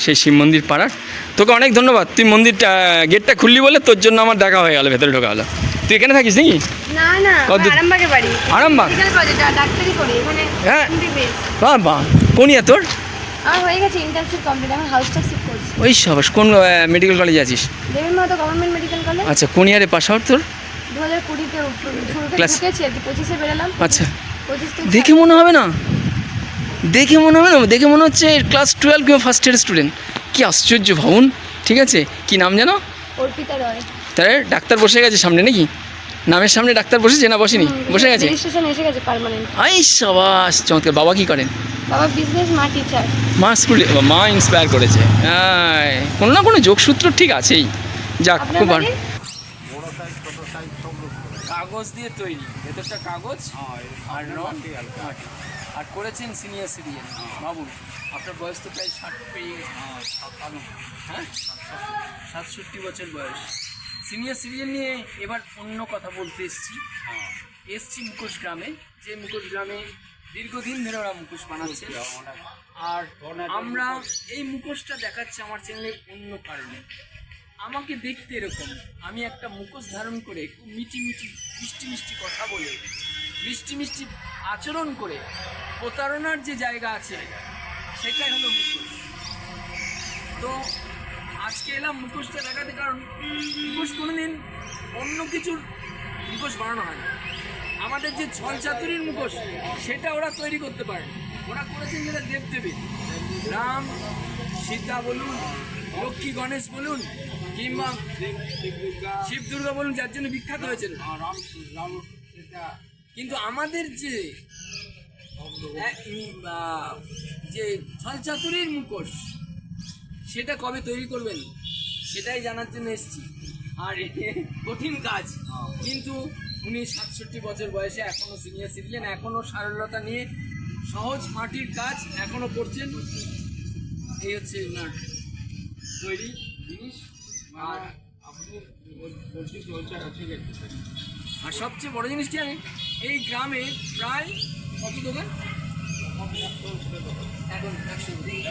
সেই শিব মন্দির পাড়ার। তোকে অনেক ধন্যবাদ, তুই মন্দিরটা গেটটা খুললি বলে তোর জন্য আমার দেখা হয়ে গেল, ভেতরে ঢোকা হলো। তুই এখানে থাকিস নাকি? না না, আরামবাগে বাড়ি। আরামবাগ? ডাক্তারি করি এখানে। হ্যাঁ, বাহ বাহ। কোন ইয়া তোর? আমার হয়ে গেছে ইন্টার্নশিপ কমপ্লিট, এখন হাউস স্টাফ শিফট করছি। ওই সাবাস। কোন মেডিকেল কলেজে আছিস? দেবেন মাহাতো গভর্নমেন্ট মেডিকেল কলেজ। আচ্ছা, কোন ইয়ারে পাস আউট তোর? 2020-তে ক্লাস? ঢুকেছি আর কি, 25-এ বেরোলাম। আচ্ছা, 25 থেকে দেখে মনে হবে না, দেখে মনে হবে না, দেখে মনে হচ্ছে ক্লাস 12 কিংবা ফার্স্ট ইয়ার স্টুডেন্ট। কি আশ্চর্য ভাবুন। ঠিক আছে, কি নাম জানো? অর্পিতা রয়। তাহলে ডাক্তার বসে গেছে সামনে নাকি? নামের সামনে ডাক্তার বসেছে না বসেনি? বসে গেছে। রেজিস্ট্রেশন এসে গেছে পার্মানেন্ট। আই সাবাস, চমৎকার। বাবা কি করেন? বাবা বিজনেস, মা টিচার। মা স্কুলে, মা ইন্সপায়ার করেছে। হ্যাঁ, কোনো না কোনো যোগসূত্র ঠিক আছেই। যাক, খুব ভালো। কাগজ দিয়ে তৈরি, ভেতরটা কাগজ আর রং আর করেছেন সিনিয়র সিটিজেন। বাবুল, আপনার বয়স তো প্রায় 60 পেরিয়ে গেছে। হ্যাঁ, 67 বছর বয়স। সিনিয়র সিটিজেন নিয়ে এবার অন্য কথা বলতে এসছি মুখোশ গ্রামে, যে মুখোশ গ্রামে দীর্ঘদিন ধরে ওরা মুখোশ বানাচ্ছে। আর আমরা এই মুখোশটা দেখাচ্ছি আমার চ্যানেলে অন্য কারণে। আমাকে দেখতে এরকম, আমি একটা মুখোশ ধারণ করে খুব মিষ্টি মিষ্টি কথা বলে, মিষ্টি আচরণ করে প্রতারণার যে জায়গা আছে সেটাই হলো মুখোশ। তো আজকে এলাম মুখোশটা দেখাতে, কারণ মুখোশ কোনোদিন অন্য কিছুর মুখোশ বানানো হয় না। আমাদের যে ছল চাতুরির মুখোশ সেটা ওরা তৈরি করতে পারে। ওরা করেছেন যেটা দেবদেবী, রাম সীতা বলুন, লক্ষ্মী গণেশ বলুন, কিংবা শিব দুর্গা বলুন, যার জন্য বিখ্যাত হয়েছিল। কিন্তু আমাদের যে ছল চাতুরির মুখোশ সেটা কবে তৈরি করবেন সেটাই জানার জন্য এসেছি। আর কঠিন কাজ, কিন্তু উনি 67 বছর বয়সে এখনো সিনিয়র সিটিজেন, এখনো সারলতা নিয়ে সহজ মাটির কাজ এখনো করছেন। এই হচ্ছে ওনার তৈরি জিনিস। আর আর সবচেয়ে বড় জিনিসটি, আমি এই গ্রামে প্রায় কত দোকান এখন 100।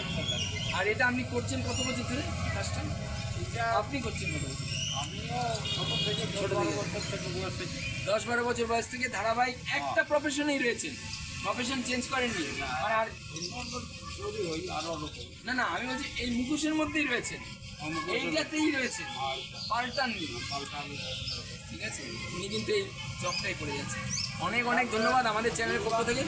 আর এটা আপনি করছেন কত বছর ধরে কাজটা? আপনি করছেন কত বছর? আমিও 10-12 বছর বয়স থেকে ধারাবাহিক একটা প্রফেশনেই রয়েছেন, প্রফেশন চেঞ্জ করেননি। আর না না, আমি বলছি এই মুখোশের মধ্যেই রয়েছেন, এইটাতেই রয়েছেন, পাল্টাননি। ঠিক আছে, উনি কিন্তু এই জবটাই করে যাচ্ছেন। অনেক ধন্যবাদ আমাদের চ্যানেলের পক্ষ থেকে।